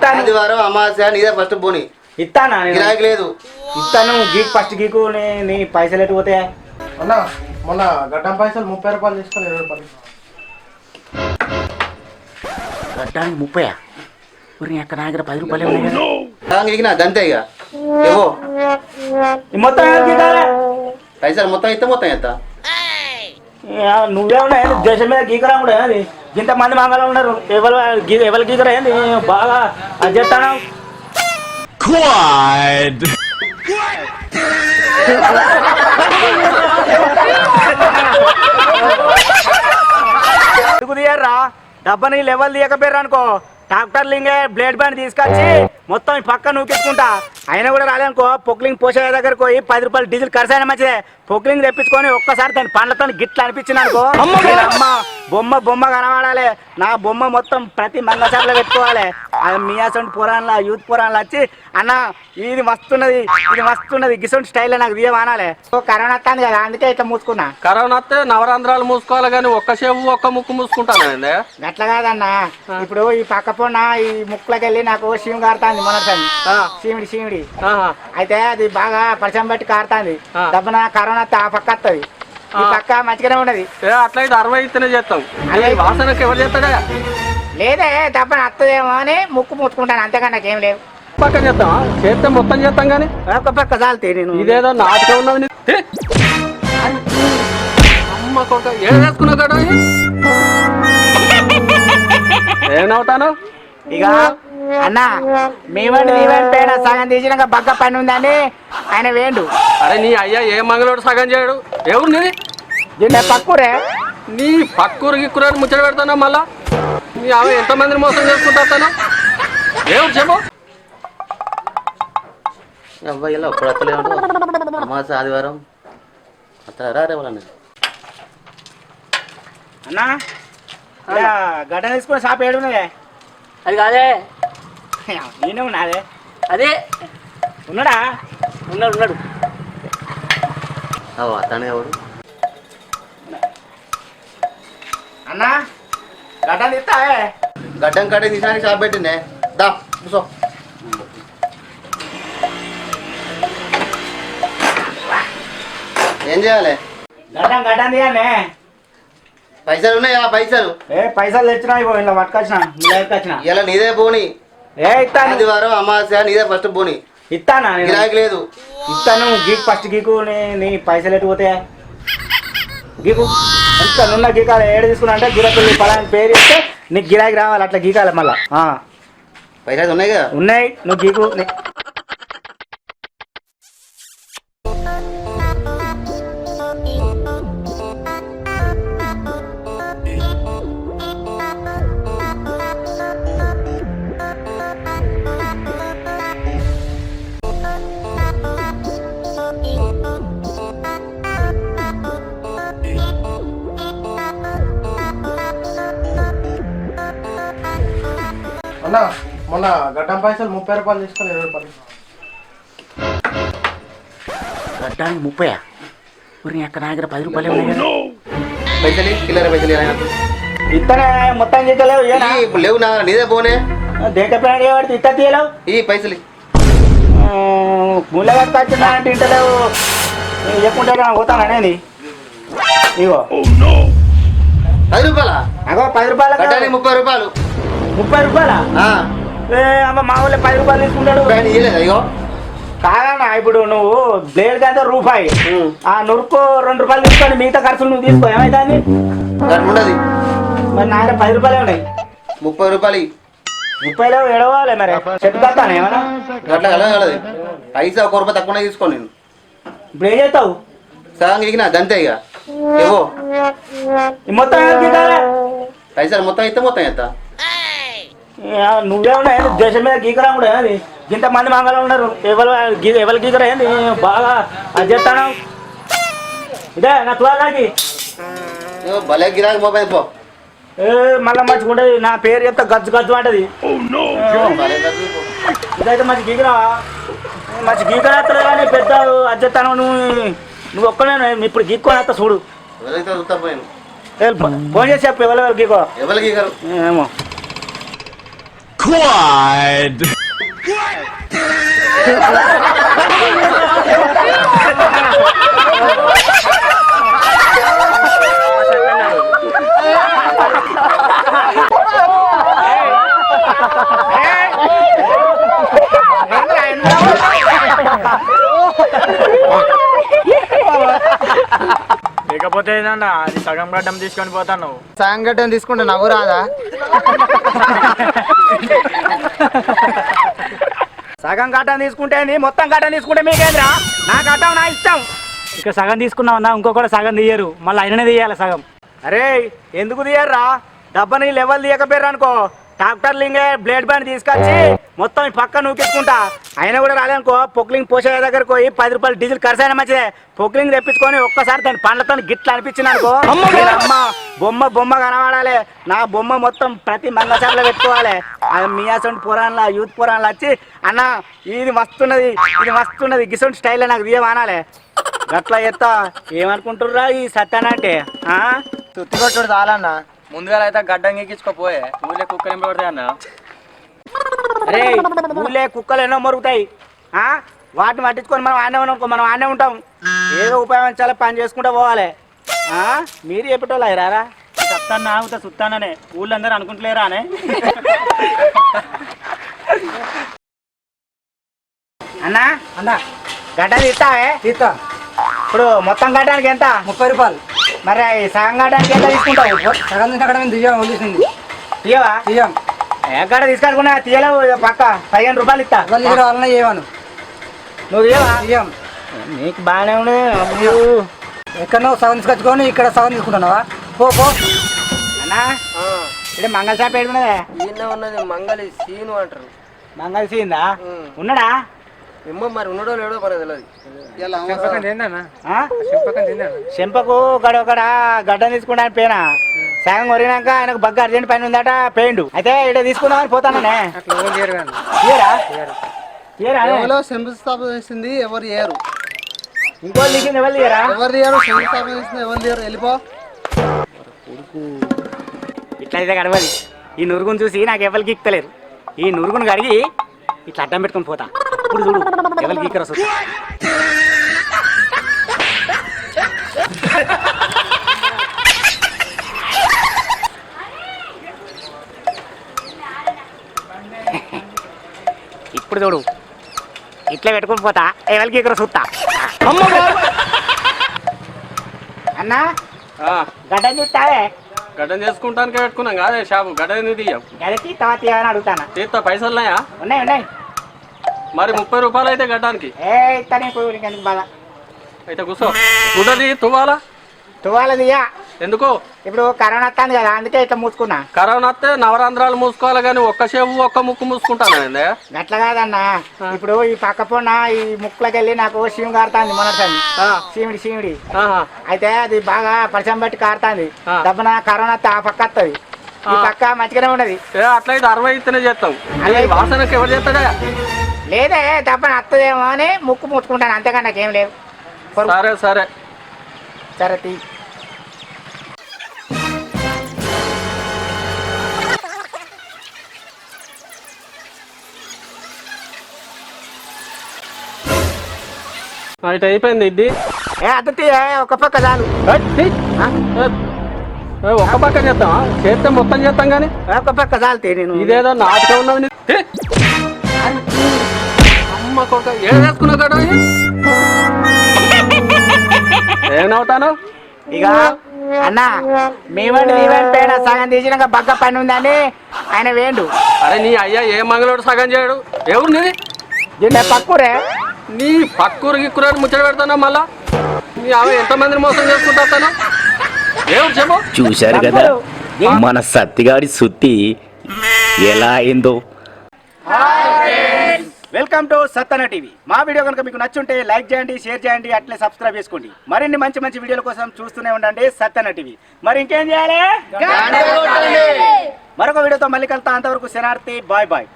ఇస్తాను ఆదివారం అమావాస్య నీదే ఫస్ట్ పోనీ ఇస్తానా గిరాకీ లేదు ఇస్తాను గీక్ ఫస్ట్ గీకు నీ పైసలు ఎటు పోతాయా అన్న మొన్న గడ్డం పైసలు 30 రూపాయలు తీసుకొని 20 రూపాయలు గడ్డానికి 30 ఊరి అక్కడ నా దగ్గర 10 రూపాయలు ఉన్నాయి కదా గీకినా గంతే ఇక ఏవో ఈ మొత్తం ఎవరు గీకాలే పైసలు మొత్తం ఇస్తే మొత్తం ఎంత నువ్వే ఉన్నాయి దేశం మీద గీకరా కూడా అది ఇంతమంది మంగళ ఉన్నారు ఎవరు గీకరా ఏంది బాగా అది చెప్తాను తీయర్రా డబ్బని లెవెల్ తీయకపోయారు అనుకో డాక్టర్లు ఇంకే బ్లేడ్ బ్యాండ్ తీసుకొచ్చి మొత్తం పక్క నూకించుకుంటా అయినా కూడా రాలేనుకో పొక్లింగ్ పోసే దగ్గరకు పోయి 10 రూపాయలు డీజిల్ ఖర్చు అయినా మంచిదే పొక్లింగ్ తెప్పించుకొని ఒక్కసారి దాని పండ్లతో గిట్లా అనిపించింది అనుకో అమ్మ బొమ్మ కనబడాలి నా బొమ్మ మొత్తం ప్రతి మంగళసార్లో పెట్టుకోవాలి అది మీ అసొంటి పురాణాల యూత్ పురాణాలు వచ్చి అన్న ఇది మస్తున్నది గిసొంటి స్టైల్లో నాకు తీయమానాలి కరోనా వస్తుంది కదా అందుకే ఇట్లా మూసుకున్నా కరోనా వస్తే నవరంధ్రాలు మూసుకోవాలి కానీ ఒక్క చెవు ఒక్క ముక్కు మూసుకుంటానండి గట్ల కాదన్నా ఇప్పుడు ఈ పక్క పొన్న ఈ ముక్కులోకి వెళ్ళి నాకు శివుడు కారుతాంది మొన్నటి శివుడి అయితే అది బాగా పరిచయం బట్టి కారుతాంది దెబ్బన కరోనా ఆ పక్క వస్తుంది ఈ పక్క మంచిగానే ఉన్నది అట్లయితే 60 ఇస్తేనే చేస్తాం వాసనకి ఎవరు చేస్తాడా లేదే దెబ్బన వస్తుందేమో అని ముక్కు ముట్టుకుంటాను అంతేగా నాకేం లేవు పక్క చేస్తాం చేస్తే మొత్తం చేస్తాం కానీ ఒక పక్క చాలుతాయి నేను ఇదేదో నాటకం ఉన్నది అమ్మ కొడుక ఏం వేసుకున్నావు కదా ఏమవుతాను ఇక అన్నా మేమండి పేడ సగం తీసినాక బగ్గ పని ఉందని ఆయన వేండు అరే నీ అయ్యా ఏ మంగళోడు సగం చేయడు ఎవరు నీది దీన్ని పక్కూరే నీ పక్కూరు గిక్కురు ముచ్చట పెడతానా మళ్ళా నీ ఆమె ఎంతమందిని మోసం చేసుకుంటాను ఎవరు చెప్పు అబ్బాయి ఇలా ఒప్పుడు వస్తలేమంటు అమావాస్య ఆదివారం అత్తరా రే వాళ్ళని అన్నా గడ్డ తీసుకుని షాప్ ఏడున్నదే అది కాదే నేనే ఉన్నాదే అదే ఉన్నాడా ఉన్నాడు అతనే ఎవడు అన్నా గడ్డ తీస్తావే గడ్డం కట్టే తీసానికి షాప్ పెట్టిందే దా కూసో ఏం చేయాలి గడ్డం తీయాలే పైసలు ఉన్నాయా పైసలు పైసలు తెచ్చినా ఇలా పట్టుకొచ్చిన ఇలా నీదే పోనీ ఇస్తాను ఆదివారం అమావాస్య నీదే ఫస్ట్ పోనీ ఇస్తానా గిరాకీ లేదు ఇస్తాను గీక్ ఫస్ట్ గీకు నీ పైసలు ఎటు పోతాయా గీకు ఎంత నున్న గీకాలి ఏడు తీసుకున్నా అంటే గిరాకీ పలాని పేరు ఇస్తే నీకు గిరాకీ రావాలి అట్లా గీకాలి మళ్ళా పైసలు ఉన్నాయి కదా ఉన్నాయి నువ్వు గీకు అన్న మొన్న గడ్డం పైసలు 30 రూపాయలు తీసుకొని 20 రూపాయలు గడ్డానికి 30 ఊరి అక్కడ నా దగ్గర 10 రూపాయలు ఉన్నాయి కదా పైసలు చిల్లర పైసలు ఇస్తానే మొత్తం చేతలేవు ఇప్పుడు లేవు నా నీదే పోనే దేంట ప్లాన్ చేయబడితే ఇస్తా తీయలేవు ఈ పైసలు ముళ్ళ కట్టుకొచ్చిందా అంటే ఇంటలేవు చెప్పుకుంటే పోతాననేది ఇగో 10 రూపాయల అగో 10 రూపాయలు గడ్డానికి 30 రూపాయలు 30 రూపాయలా అమ్మ మా ఊళ్ళో 10 రూపాయలు తీసుకుంటాడు ఇయ్యలేదా ఇగో కాదన్నా ఇప్పుడు నువ్వు బ్లేడ్ కంటే రూపాయి ఆ నురుకు 2 రూపాయలు తీసుకోండి మిగతా ఖర్చులు నువ్వు తీసుకో ఏమైంది ఉండదు మరి నా దగ్గర 10 రూపాయలే ఉన్నాయి 30 రూపాయలు 30 ఎడవాలి మరి చెట్టు కట్టాను ఏమన్నా అట్లా కలగలదు పైసా 1 రూపాయి తక్కువనే తీసుకో నేను ఇప్పుడు ఏం చేస్తావు సగం గిగినా గంతే ఇక ఏవో మొత్తం పైసలు మొత్తం అయితే మొత్తం ఎంత నువ్వే ఉన్నాయి దేశం మీద గీకరా కూడా అది ఇంతమంది మంగళ ఉన్నారు ఎవరు గీకరా ఏంది బాగా అది చెప్తాను ఇదే నా తులాకి భలే గిరాకి మొబైల్ పో మళ్ళీ మంచిగుంటది నా పేరు చెప్తా గజ్జు గజ్జు అంటది ఇదైతే మంచి గీకరా మంచి గీకరా వస్తుంది కానీ పెద్ద అది చెప్తాను నువ్వు ఒక్కనే ఇప్పుడు గీక్కొని వస్తా చూడు ఫోన్ చేసి చెప్పు ఎవరు గీకో ఎవరు గీకరు ఏమో Quad. లేకపోతే ఏందన్నా అది సగం గడ్డం తీసుకొని పోతాను. సగం గడ్డం తీసుకుంటే నవ్వు రాదా? సగం గడ్డం తీసుకుంటే మొత్తం గడ్డం తీసుకుంటే మీకేంద్రా? నా గడ్డం నా ఇష్టం. ఇక సగం తీసుకున్నామన్నా ఇంకొకటి సగం తీయరు, మళ్ళీ ఆయననే తీయాలి సగం. అరే ఎందుకు తీయర్రా? డబ్బని లెవెల్ తీయకపోయారు అనుకో, డాక్టర్ లింగే బ్లేడ్ బ్యాండ్ తీసుకొచ్చి మొత్తం ఈ పక్క నూకించుకుంటా. అయినా కూడా రాలేనుకో, పొక్లింగ్ పోసే దగ్గరకు పోయి 10 రూపాయలు డీజిల్ ఖర్చు అయినా మంచిదే. పొక్లింగ్ తెప్పించుకొని ఒక్కసారి దాని పండ్లతో గిట్లా అనిపించింది అనుకో, అమ్మ బొమ్మ కనబడాలి. నా బొమ్మ మొత్తం ప్రతి మంగళసార్లో పెట్టుకోవాలి. అది మీ అసొంటి పురాణాల యూత్ పురాణాలు వచ్చి అన్న ఇది మస్తున్నది గిసొంటి స్టైల్లో నాకు తీయమానాలి. గట్లా ఎత్తా ఏమనుకుంటుర్రా ఈ సత్యాన అంటే? తుత్తి కొట్టుడు చాలన్నా. ముందుగా అయితే గడ్డం ఎక్కించుకోపోయే ఊళ్ళో కుక్కలు ఏం పడతాయి అన్న. అరే ఊళ్ళే కుక్కలు ఎన్నో మరుగుతాయి, వాటిని పట్టించుకొని మనం ఆడనే ఉంటాం. ఏదో ఉపయోగించాలి, పని చేసుకుంటూ పోవాలి. మీరు చెప్పేటోళ్ళు రారా? సత్తాన్ని ఆగుతా సుత్తాననే ఊళ్ళందరూ అనుకుంటలేరా అనే. అన్నా అన్నా గడ్డ తీస్తావే? తీస్తా. ఇప్పుడు మొత్తం గడ్డానికి ఎంత? 30 రూపాయలు. మరి సగం గడ్డానికి ఎంత తీసుకుంటావు? సగం నుంచి అక్కడ మేము దియ్యం వదిలేసింది. తీయవా? దియ్యం ఎక్కడ తీసుకున్నా తీయలేవు. పక్క 15 రూపాయలు ఇస్తా. ఎవరి దగ్గర వాళ్ళనే చేయవాను. నువ్వు తీయవా? దియ్యం నీకు బాగానే ఉండదు. ఎక్కడో సగం తీసుకొచ్చుకొని ఇక్కడ సగం తీసుకుంటున్నావా? పో అన్నా ఇక్కడ మంగళ షాప్ ఏడున్నదే? ఈయన ఉన్నది మంగళి సీను అంటారు. మంగళ సీందా? ఉన్నాడా? ఏమో మరి ఉన్నాడో లేడో మరి తెలియదు. చెంపకు గడొకడ గడ్డం తీసుకుంటాను పేనా. సగం కొరినాక ఆయనకు బగ్గ అర్జెంట్ పని ఉందట, పేయిండు. అయితే ఇక్కడ తీసుకుందామని పోతాననే. శంకుస్థాపన చేసింది ఎవరు చేయరు. ఇంకో లిఖింది ఎవరు తీయరా? ఎవరు చేయరు. శంకుస్థాపన చేసింది ఎవరు చేయరు. వెళ్ళిపో. ఇట్లయితే గడవది. ఈ నురుగును చూసి నాకు ఎవరికి ఇక్కలేరు. ఈ నురుగును కడిగి ఇట్లా అడ్డం పెట్టుకొని పోతా. ఇప్పుడు చూడు ఎవరికి ఇక్కడ వస్తుంది. ఇప్పుడు చూడు ఇట్లా పెట్టుకొని పోతా. ఎవరికి ఇక్కడ చూస్తా. అన్నా గడ్డం చూస్తావే? గడ్డం చేసుకుంటానికే పెట్టుకున్నాం కాదే షాపు. గడ్డ ఎందుకు తీయం? గడికి తర్వాత ఏమైనా అడుగుతానా? తీస్తా. పైసలు ఉన్నాయా? ఉన్నాయి. మరి 30 రూపాయలు అయితే గడ్డానికి. ఇస్తా నీకు బాధ. అయితే కూర్చో. గుడ్డది తువ్వాలా? తువ్వాలదియా. ఎందుకు? ఇప్పుడు కరోనా వస్తుంది కదా, అందుకే ఇట్లా మూసుకున్నా. కరోనా వస్తే నవరంధ్రాలు మూసుకోవాలి కానీ ఒక్క చెవు ఒక్క ముక్కు మూసుకుంటాను. గట్ల కాదన్నా, ఇప్పుడు ఈ పక్క పొన్న ఈ ముక్కులోకి వెళ్ళి నాకు శివుడు కారుతాంది మొన్నటి శివుడి. అయితే అది బాగా పరిచయం బట్టి కారుతాంది. దబ్బన కరోనా వస్తే ఆ పక్క వస్తుంది, ఈ పక్క మంచిగానే ఉన్నది. అట్లయితే 60 ఇస్తేనే చేస్తాం. అదే వాసనకి ఎవరు చేస్తాడా? లేదే దబ్బన వస్తుందేమో అని ముక్కు మూసుకుంటాను, అంతేగా నాకేం లేదు. సరే సరే తీ. ఇటు అయిపోయింది ఇది. అద్దతి ఒక పక్క చాలు. ఒక్క పక్క చేద్దాం, చేస్తే మొత్తం చేస్తాం కానీ ఒక పక్క చాలుతే. నేను ఇదేదో నాటకం ఉన్నది. అమ్మ కొడుక ఏం వేసుకున్నావు కదా? ఏమవుతాను ఇక అన్నా మేమండి పేడ సగం తీసినాక బగ్గ పని ఉందని ఆయన వేండు. అరే నీ అయ్యా ఏ మంగళోడు సగం చేయడు. ఎవరు నీది? పక్కూరే. నీ పక్కూరు గిక్కురాని ముచ్చట పెడతానా? మళ్ళా నీ ఆమె ఎంతమందిని మోసం చేసుకుంటాను? ఎవరు చెప్పు. చూశారు కదా మన సత్తిగాడి సుత్తి ఎలా అయిందో. వెల్కమ్ టు సత్తన టీవీ. మా వీడియో కనుక మీకు నచ్చుంటే లైక్ చేయండి, షేర్ చేయండి, అట్లే సబ్స్క్రైబ్ చేసుకోండి. మరిన్ని మంచి వీడియోల కోసం చూస్తూనే ఉండండి సత్తన టీవీ. మరి ఇంకేం చేయాలి? మరొక వీడియోతో మళ్ళీ కలుతా. అంతవరకు శనార్థి. బాయ్.